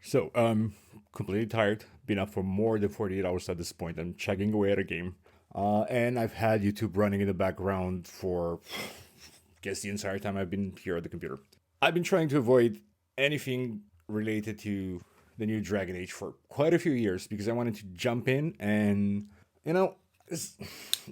So, completely tired. Been up for more than 48 hours at this point. I'm chugging away at a game. And I've had YouTube running in the background for, guess, the entire time I've been here at the computer. I've been trying to avoid anything related to the new Dragon Age for quite a few years because I wanted to jump in and, you know,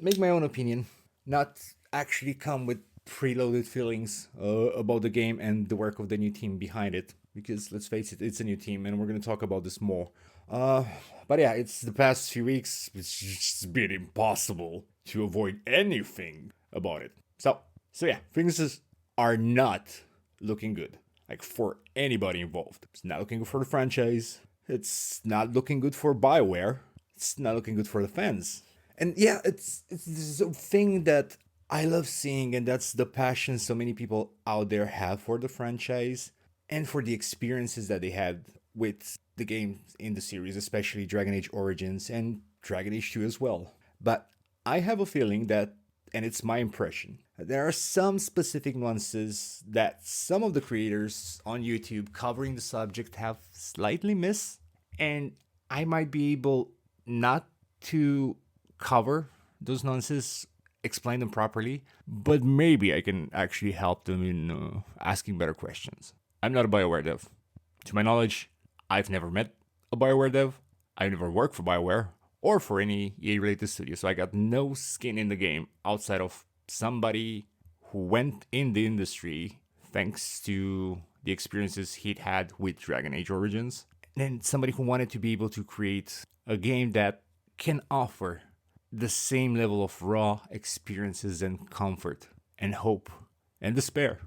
make my own opinion, not actually come with preloaded feelings about the game and the work of the new team behind it. Because let's face it, it's a new team, and we're gonna talk about this more. Uh, but yeah, it's the past few weeks. It's just been impossible to avoid anything about it. So yeah, things are not looking good. Like for anybody involved, it's not looking good for the franchise. It's not looking good for BioWare. It's not looking good for the fans. And yeah, it's this thing that I love seeing, and that's the passion so many people out there have for the franchise and for the experiences that they had with the games in the series, especially Dragon Age Origins and Dragon Age 2 as well. But I have a feeling that, and it's my impression, there are some specific nuances that some of the creators on YouTube covering the subject have slightly missed, and I might be able not to cover those nuances, explain them properly, but maybe I can actually help them in asking better questions. I'm not a BioWare dev. To my knowledge, I've never met a BioWare dev. I've never worked for BioWare or for any EA related studio, so I got no skin in the game outside of somebody who went in the industry thanks to the experiences he'd had with Dragon Age Origins, and somebody who wanted to be able to create a game that can offer the same level of raw experiences and comfort and hope and despair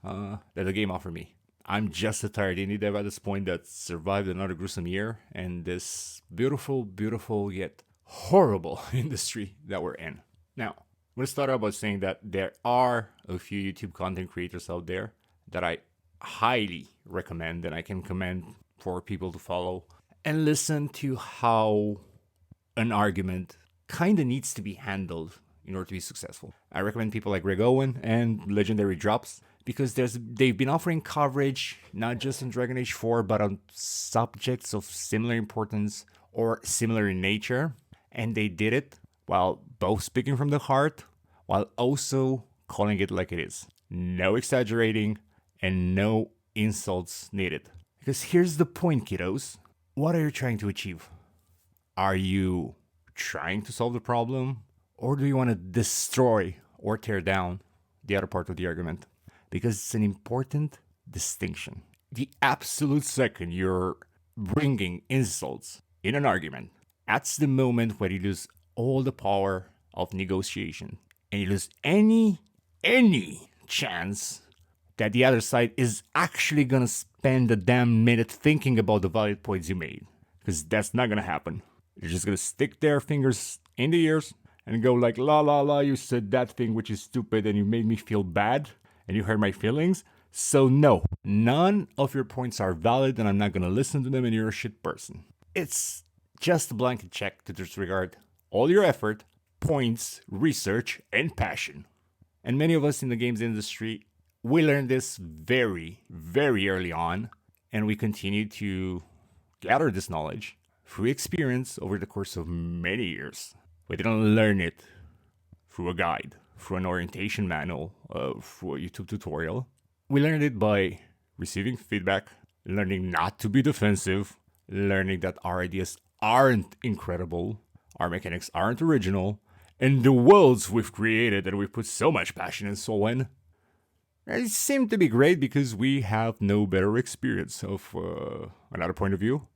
that the game offered me. I'm just a tired indie dev at this point that survived another gruesome year and this beautiful, beautiful yet horrible industry that we're in. Now, I'm going to start out by saying that there are a few YouTube content creators out there that I highly recommend and I can commend for people to follow and listen to how an argument kind of needs to be handled in order to be successful. I recommend people like Greg Owen and Legendary Drops because they've been offering coverage not just on Dragon Age 4 but on subjects of similar importance or similar in nature, and they did it while both speaking from the heart while also calling it like it is. No exaggerating and no insults needed. Because here's the point, kiddos. What are you trying to achieve? Are you trying to solve the problem, or do you want to destroy or tear down the other part of the argument? Because it's an important distinction. The absolute second you're bringing insults in an argument, that's the moment where you lose all the power of negotiation and you lose any chance that the other side is actually gonna spend a damn minute thinking about the valid points you made. Because that's not gonna happen. They're just gonna stick their fingers in the ears and go like, la la la, you said that thing which is stupid and you made me feel bad and you hurt my feelings. So no, none of your points are valid and I'm not gonna listen to them and you're a shit person. It's just a blanket check to disregard all your effort, points, research, and passion. And many of us in the games industry, we learned this very, very early on, and we continue to gather this knowledge through experience over the course of many years. We didn't learn it through a guide, through an orientation manual, through a YouTube tutorial. We learned it by receiving feedback, learning not to be defensive, learning that our ideas aren't incredible, our mechanics aren't original, and the worlds we've created and we've put so much passion and soul in, they seem to be great because we have no better experience of another point of view,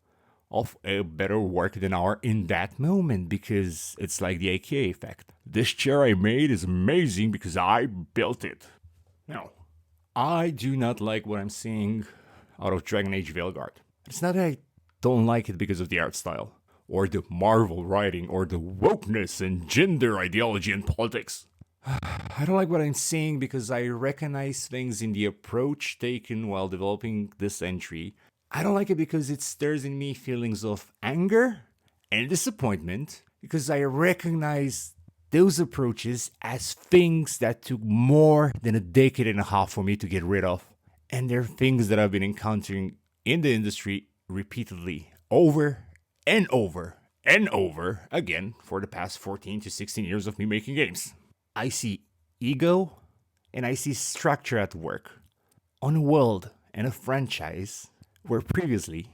of a better work than our in that moment, because it's like the AKA effect. This chair I made is amazing because I built it. No, I do not like what I'm seeing out of Dragon Age Veilguard. It's not that I don't like it because of the art style, or the Marvel writing, or the wokeness and gender ideology and politics. I don't like what I'm seeing because I recognize things in the approach taken while developing this entry. I don't like it because it stirs in me feelings of anger and disappointment because I recognize those approaches as things that took more than a decade and a half for me to get rid of. And they're things that I've been encountering in the industry repeatedly over and over and over again for the past 14 to 16 years of me making games. I see ego and I see structure at work on a world and a franchise where previously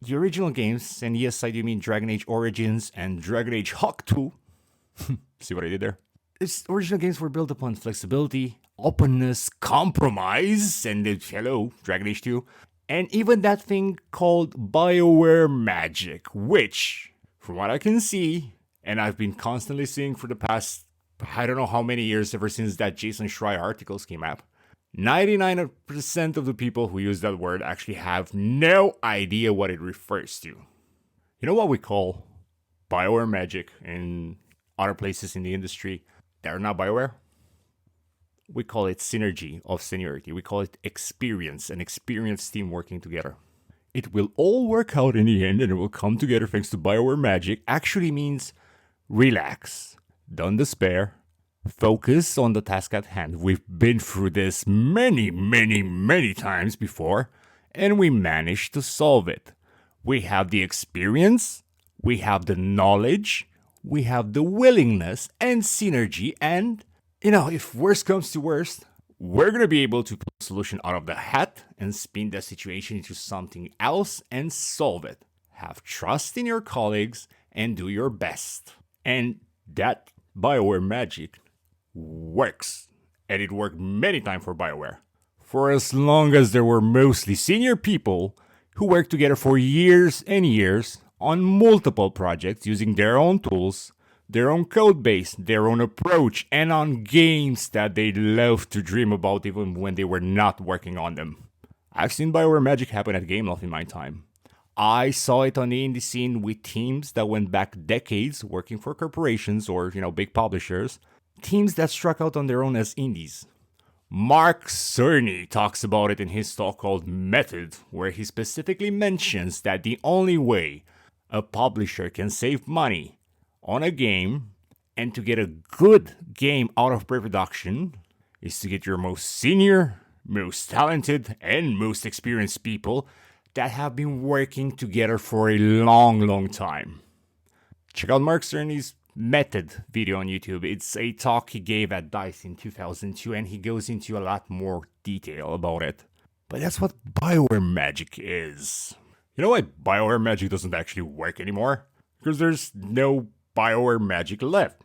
the original games, and yes, I do mean Dragon Age Origins and Dragon Age Hawk 2. See what I did there? Its original games were built upon flexibility, openness, compromise, and hello, Dragon Age 2, and even that thing called BioWare magic, which, from what I can see, and I've been constantly seeing for the past, I don't know how many years ever since that Jason Schreier articles came out, 99% of the people who use that word actually have no idea what it refers to. You know what we call BioWare magic in other places in the industry that are not BioWare? We call it synergy of seniority. We call it experience, an experienced team working together. It will all work out in the end and it will come together thanks to BioWare magic actually means relax, don't despair, focus on the task at hand. We've been through this many times before, and we managed to solve it. We have the experience, we have the knowledge, we have the willingness and synergy, and, if worst comes to worst, we're going to be able to pull a solution out of the hat and spin the situation into something else and solve it. Have trust in your colleagues and do your best. And that BioWare magic works. And it worked many times for BioWare. For as long as there were mostly senior people who worked together for years and years on multiple projects using their own tools, their own code base, their own approach, and on games that they loved to dream about even when they were not working on them. I've seen BioWare magic happen at Gameloft in my time. I saw it on the indie scene with teams that went back decades working for corporations or, big publishers. Teams that struck out on their own as indies. Mark Cerny talks about it in his talk called Method, where he specifically mentions that the only way a publisher can save money on a game and to get a good game out of pre-production is to get your most senior, most talented, and most experienced people that have been working together for a long time. Check out Mark Cerny's Method video on YouTube. It's a talk he gave at DICE in 2002, and he goes into a lot more detail about it. But that's what BioWare magic is. You know why BioWare magic doesn't actually work anymore? Because there's no BioWare magic left.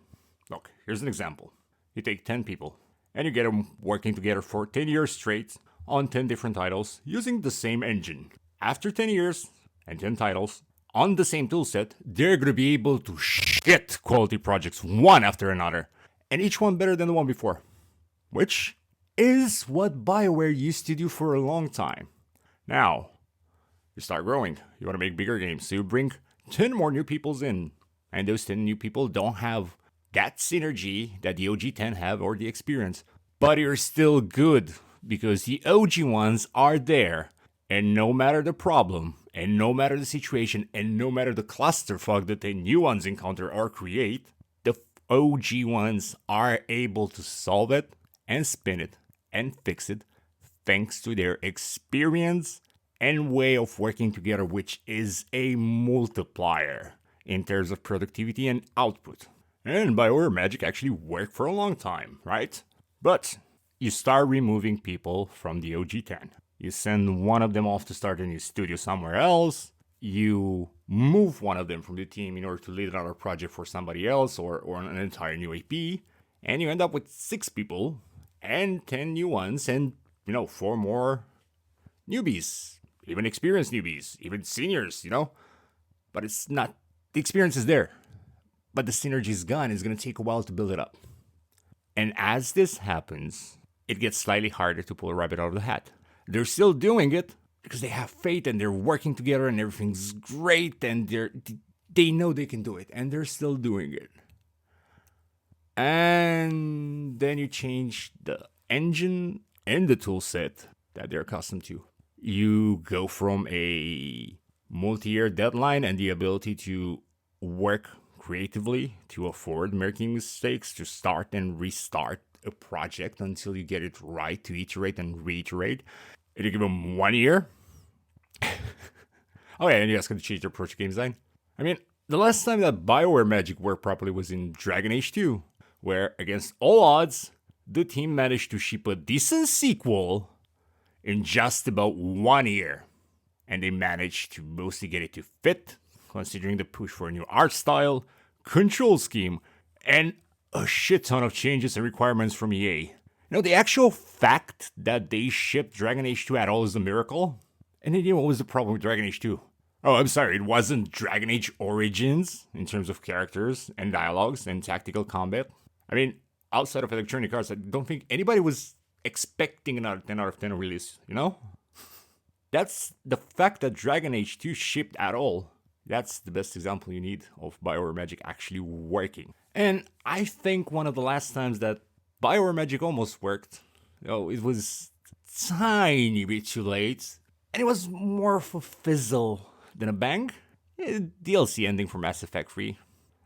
Look, here's an example. You take 10 people, and you get them working together for 10 years straight on 10 different titles using the same engine. After 10 years and 10 titles, on the same toolset, they're going to be able to shit quality projects one after another, and each one better than the one before. Which is what BioWare used to do for a long time. Now, you start growing. You want to make bigger games, so you bring 10 more new peoples in, and those 10 new people don't have that synergy that the OG 10 have or the experience, but you're still good because the OG ones are there, and no matter the problem, and no matter the situation, and no matter the clusterfuck that the new ones encounter or create, the OG ones are able to solve it and spin it and fix it thanks to their experience and way of working together, which is a multiplier in terms of productivity and output. And BioWare magic actually worked for a long time, right? But you start removing people from the OG10. You send one of them off to start a new studio somewhere else. You move one of them from the team in order to lead another project for somebody else or an entire new AP. And you end up with 6 people and 10 new ones and, 4 more newbies. Even experienced newbies. Even seniors, But it's not... The experience is there. But the synergy is gone. It's going to take a while to build it up. And as this happens, it gets slightly harder to pull a rabbit out of the hat. They're still doing it because they have faith and they're working together and everything's great and they know they can do it and they're still doing it. And then you change the engine and the tool set that they're accustomed to. You go from a multi-year deadline and the ability to work creatively, to afford making mistakes, to start and restart a project until you get it right, to iterate and reiterate. And you give them 1 year. Oh yeah, and you guys can change their approach to game design. I mean, the last time that BioWare magic worked properly was in Dragon Age 2, where, against all odds, the team managed to ship a decent sequel in just about 1 year. And they managed to mostly get it to fit, considering the push for a new art style, control scheme, and a shit ton of changes and requirements from EA. You know, the actual fact that they shipped Dragon Age 2 at all is a miracle. And then, you know, what was the problem with Dragon Age 2? Oh, I'm sorry, it wasn't Dragon Age Origins in terms of characters and dialogues and tactical combat. I mean, outside of Electronic Arts, I don't think anybody was expecting another 10 out of 10 release, you know? That's the fact that Dragon Age 2 shipped at all. That's the best example you need of BioWare Magic actually working. And I think one of the last times that BioWare Magic almost worked, it was tiny bit too late. And it was more of a fizzle than a bang. DLC ending for Mass Effect 3.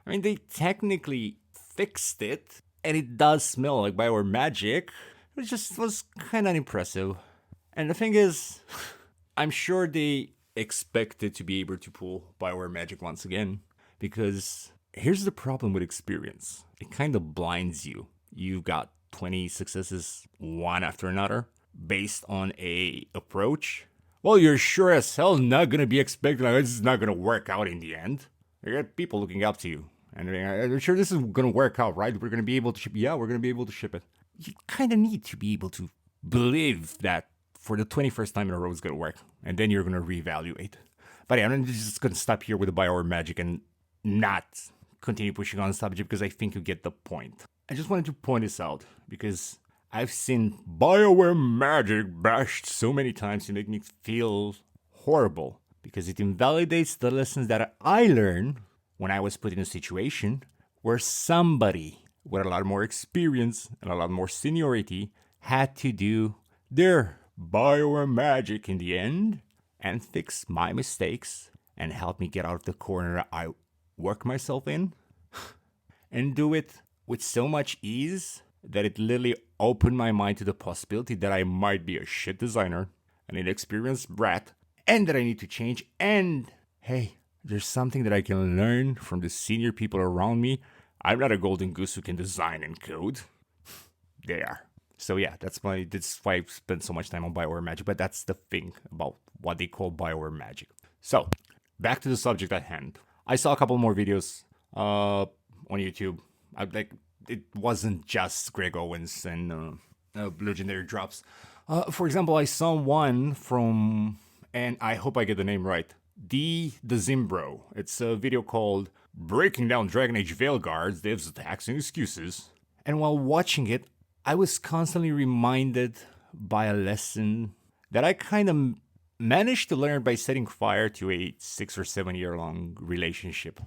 I mean, they technically fixed it, and it does smell like BioWare Magic. It just was kind of unimpressive. And the thing is, I'm sure they expected to be able to pull BioWare Magic once again, because here's the problem with experience. It kind of blinds you. You've got 20 successes, one after another, based on a approach. Well, you're sure as hell not going to be expecting like this is not going to work out in the end. You got people looking up to you. And they're sure this is going to work out, right? We're going to be able to ship. Yeah, we're going to be able to ship it. You kind of need to be able to believe that for the 21st time in a row it's going to work. And then you're going to reevaluate. But yeah, I'm just going to stop here with the BioWare Magic and not continue pushing on the subject because I think you get the point. I just wanted to point this out because I've seen BioWare Magic bashed so many times to make me feel horrible because it invalidates the lessons that I learned when I was put in a situation where somebody with a lot more experience and a lot more seniority had to do their BioWare Magic in the end and fix my mistakes and help me get out of the corner I work myself in and do it with so much ease that it literally opened my mind to the possibility that I might be a shit designer, an inexperienced brat, and that I need to change. And hey, there's something that I can learn from the senior people around me. I'm not a golden goose who can design and code. They are. So yeah, that's why I've spent so much time on BioWare Magic. But that's the thing about what they call BioWare Magic. So back to the subject at hand. I saw a couple more videos on YouTube. It wasn't just Greg Owens and legendary drops. For example, I saw one from, and I hope I get the name right, the Zimbro. It's a video called Breaking Down Dragon Age Veilguard, Devs, Attacks, and Excuses. And while watching it, I was constantly reminded by a lesson that I kind of managed to learn by setting fire to a 6 or 7 year long relationship.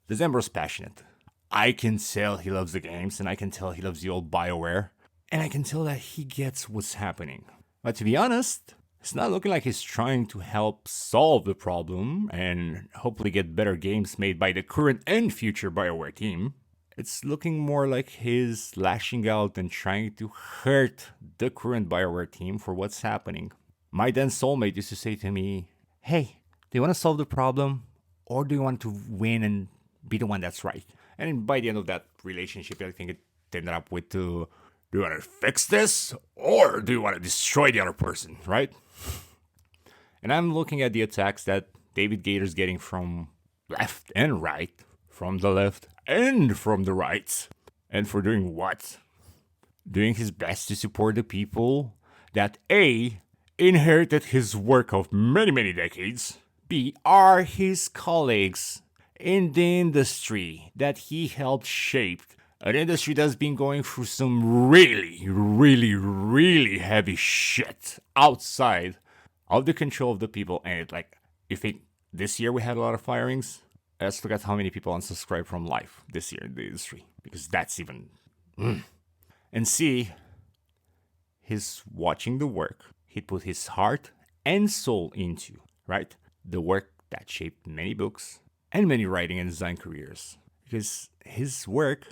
The Zimbro's passionate. I can tell he loves the games, and I can tell he loves the old BioWare, and I can tell that he gets what's happening. But to be honest, it's not looking like he's trying to help solve the problem and hopefully get better games made by the current and future BioWare team. It's looking more like he's lashing out and trying to hurt the current BioWare team for what's happening. My then soulmate used to say to me, hey, do you want to solve the problem, or do you want to win and be the one that's right? And by the end of that relationship, I think it ended up with, do you want to fix this? Or do you want to destroy the other person, right? And I'm looking at the attacks that David Gator's getting from left and right, from the left and from the right. And for doing what? Doing his best to support the people that A, inherited his work of many, many decades, B, are his colleagues in the industry that he helped shape, an industry that's been going through some really, really, really heavy shit outside of the control of the people. And you think this year we had a lot of firings? Let's look at how many people unsubscribed from life this year in the industry, because that's even. And C, he's watching the work he put his heart and soul into, right? The work that shaped many books and many writing and design careers. Because his work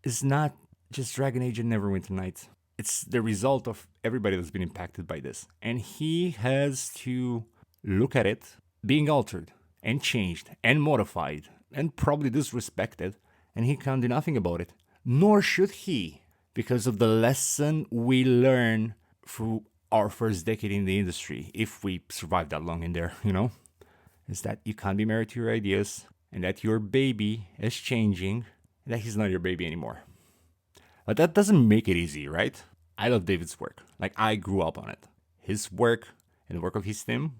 is not just Dragon Age and Neverwinter Nights. It's the result of everybody that's been impacted by this. And he has to look at it being altered and changed and modified and probably disrespected, and he can't do nothing about it. Nor should he, because of the lesson we learn through our first decade in the industry, if we survive that long in there, is that you can't be married to your ideas, and that your baby is changing, and that he's not your baby anymore. But that doesn't make it easy, right? I love David's work. Like, I grew up on it. His work and the work of his team,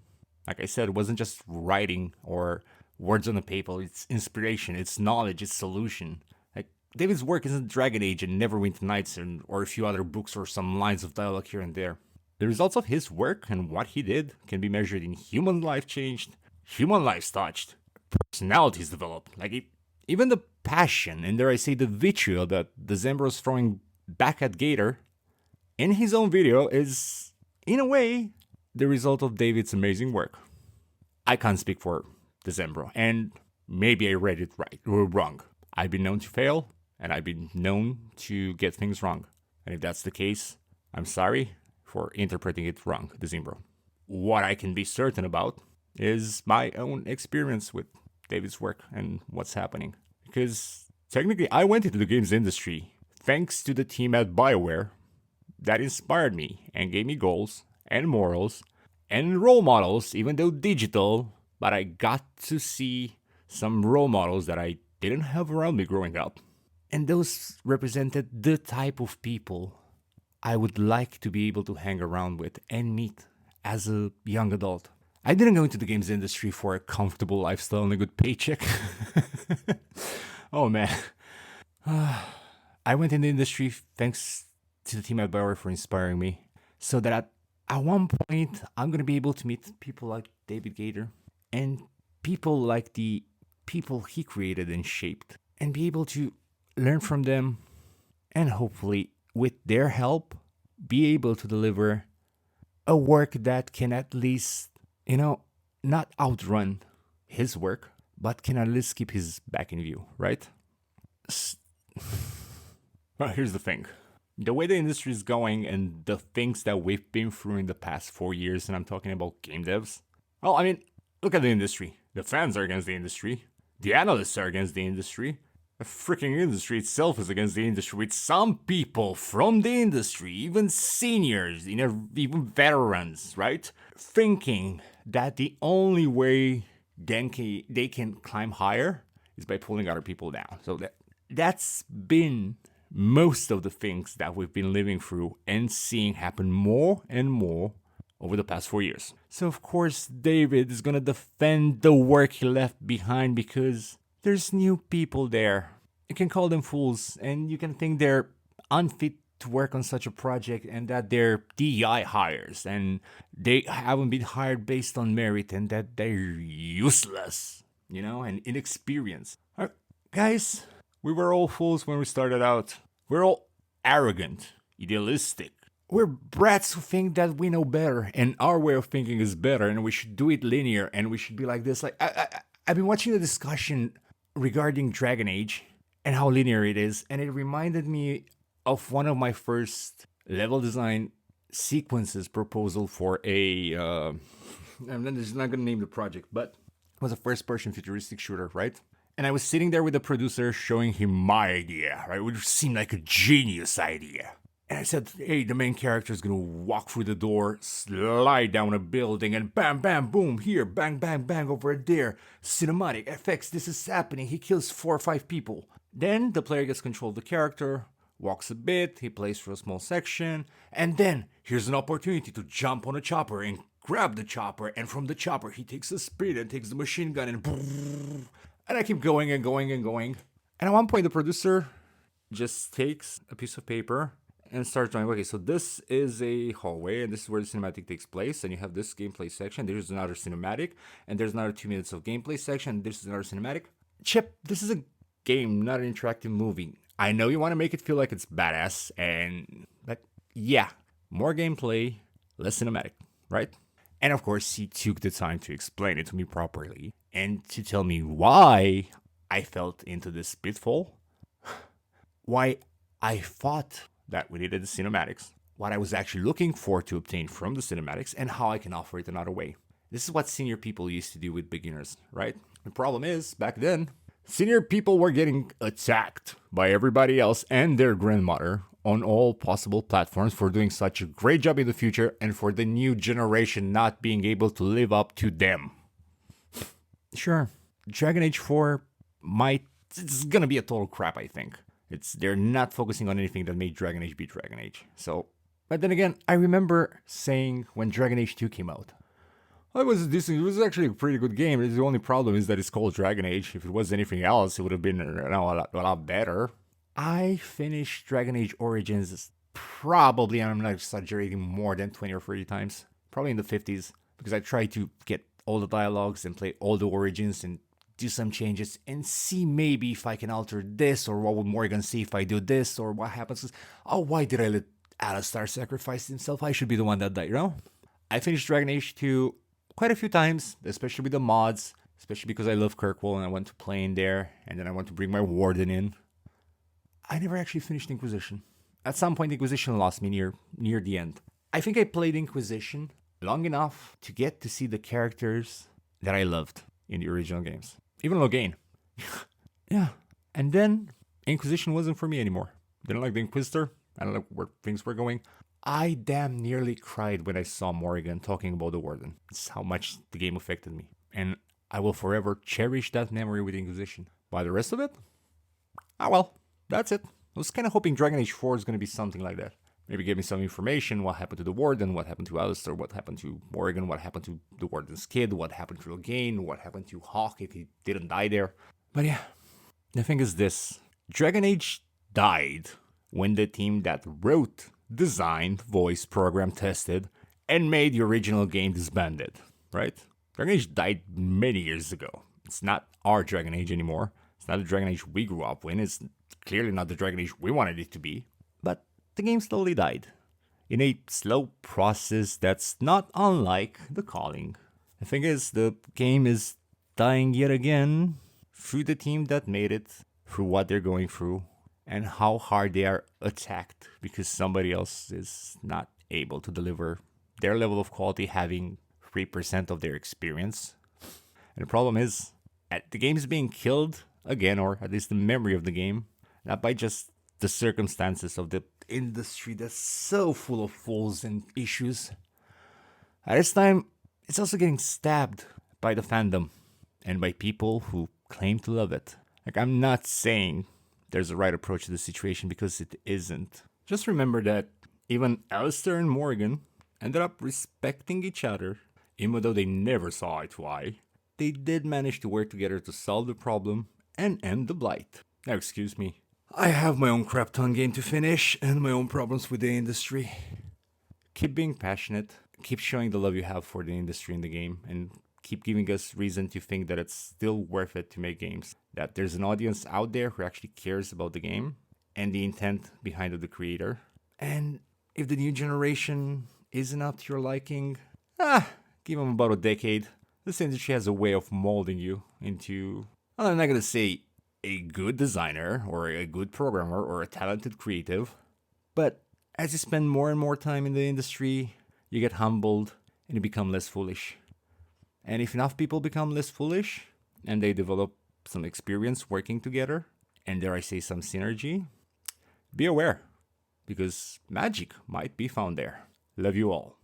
like I said, it wasn't just writing or words on the paper. It's inspiration, it's knowledge, it's solution. Like, David's work isn't Dragon Age and Neverwinter Nights or a few other books or some lines of dialogue here and there. The results of his work and what he did can be measured in human life changed, human lives touched, personalities developed. Like, even the passion, and dare I say the vitriol that Decembro is throwing back at Gator in his own video is, in a way, the result of David's amazing work. I can't speak for Decembro, and maybe I read it right or wrong. I've been known to fail, and I've been known to get things wrong. And if that's the case, I'm sorry for interpreting it wrong, Decembro. What I can be certain about is my own experience with David's work and what's happening. Because technically, I went into the games industry thanks to the team at BioWare that inspired me and gave me goals and morals and role models, even though digital, but I got to see some role models that I didn't have around me growing up. And those represented the type of people I would like to be able to hang around with and meet as a young adult. I didn't go into the games industry for a comfortable lifestyle and a good paycheck. Oh man. I went in the industry thanks to the team at BioWare for inspiring me, so that at one point I'm going to be able to meet people like David Gator and people like the people he created and shaped, and be able to learn from them, and hopefully with their help be able to deliver a work that can at least, not outrun his work, but can at least keep his back in view, right? Well, here's the thing. The way the industry is going and the things that we've been through in the past 4 years, and I'm talking about game devs. Well, I mean, look at the industry. The fans are against the industry. The analysts are against the industry. The freaking industry itself is against the industry, with some people from the industry, even seniors, even veterans, right? Thinking that the only way they can climb higher is by pulling other people down. So that's been most of the things that we've been living through and seeing happen more and more over the past 4 years. So of course David is gonna defend the work he left behind because there's new people there. You can call them fools, and you can think they're unfit to work on such a project, and that they're DI hires and they haven't been hired based on merit, and that they're useless, and inexperienced. Guys, we were all fools when we started out. We're all arrogant, idealistic. We're brats who think that we know better, and our way of thinking is better, and we should do it linear, and we should be like this. Like I've been watching the discussion regarding Dragon Age and how linear it is, and it reminded me of one of my first level design sequences proposal for a. I'm just not gonna name the project, but it was a first-person futuristic shooter, right? And I was sitting there with the producer showing him my idea, right? Which seemed like a genius idea. And I said, hey, the main character is gonna walk through the door, slide down a building, and bam, bam, boom, here, bang, bang, bang, over there. Cinematic, effects, this is happening. He kills 4 or 5 people. Then the player gets control of the character, walks a bit, he plays for a small section, and then here's an opportunity to jump on a chopper and grab the chopper, and from the chopper he takes a sprint and takes the machine gun and boom. And I keep going and going and going. And at one point the producer just takes a piece of paper and starts drawing. Okay, so this is a hallway, and this is where the cinematic takes place, and you have this gameplay section, there's another cinematic, and there's another 2 minutes of gameplay section, this is another cinematic. Chip, this is a game, not an interactive movie. I know you want to make it feel like it's badass, but yeah, more gameplay, less cinematic, right? And of course, he took the time to explain it to me properly and to tell me why I felt into this pitfall, why I thought that we needed the cinematics, what I was actually looking for to obtain from the cinematics, and how I can offer it another way. This is what senior people used to do with beginners, right? The problem is, back then, senior people were getting attacked by everybody else and their grandmother on all possible platforms for doing such a great job in the future and for the new generation not being able to live up to them. Sure, Dragon Age 4 it's gonna be a total crap, I think. They're not focusing on anything that made Dragon Age be Dragon Age. So, but then again, I remember saying when Dragon Age 2 came out, it was decent. It was actually a pretty good game. The only problem is that it's called Dragon Age. If it was anything else, it would have been a lot better. I finished Dragon Age Origins probably, and I'm not exaggerating, more than 20 or 30 times. Probably in the 50s, because I tried to get all the dialogues and play all the Origins and do some changes and see maybe if I can alter this, or what would Morgan see if I do this, or what happens. Oh, why did I let Alistar sacrifice himself? I should be the one that died, you know? I finished Dragon Age 2 quite a few times, especially with the mods, especially because I love Kirkwall and I went to play in there, and then I want to bring my Warden in. I never actually finished Inquisition. At some point, Inquisition lost me near the end. I think I played Inquisition long enough to get to see the characters that I loved in the original games. Even Loghain. Yeah. And then Inquisition wasn't for me anymore. Didn't like the Inquisitor. I don't know where things were going. I damn nearly cried when I saw Morrigan talking about the Warden. It's how much the game affected me. And I will forever cherish that memory with Inquisition. By the rest of it? Ah well, that's it. I was kind of hoping Dragon Age 4 is going to be something like that. Maybe give me some information, what happened to the Warden, what happened to Alistair, what happened to Morrigan, what happened to the Warden's kid, what happened to Loghain, what happened to Hawk if he didn't die there. But yeah, the thing is this. Dragon Age died when the team that wrote, designed, voiced, programmed, tested, and made the original game disbanded, right? Dragon Age died many years ago. It's not our Dragon Age anymore. It's not the Dragon Age we grew up with. It's clearly not the Dragon Age we wanted it to be. But the game slowly died in a slow process that's not unlike The Calling. The thing is, the game is dying yet again through the team that made it, through what they're going through, and how hard they are attacked because somebody else is not able to deliver their level of quality, having 3% of their experience. And the problem is, the game is being killed again, or at least the memory of the game, not by just the circumstances of the industry that's so full of flaws and issues. At this time, it's also getting stabbed by the fandom and by people who claim to love it. Like, I'm not saying there's a right approach to the situation, because it isn't. Just remember that even Alistair and Morgan ended up respecting each other, even though they never saw eye to eye. They did manage to work together to solve the problem and end the blight. Now, excuse me, I have my own crap ton game to finish and my own problems with the industry. Keep being passionate, keep showing the love you have for the industry and the game, and keep giving us reason to think that it's still worth it to make games. That there's an audience out there who actually cares about the game and the intent behind the creator. And if the new generation isn't up to your liking, give them about a decade. This industry has a way of molding you into, well, I'm not going to say a good designer or a good programmer or a talented creative, but as you spend more and more time in the industry, you get humbled and you become less foolish. And if enough people become less foolish and they develop some experience working together, and dare I say some synergy, be aware, because magic might be found there. Love you all.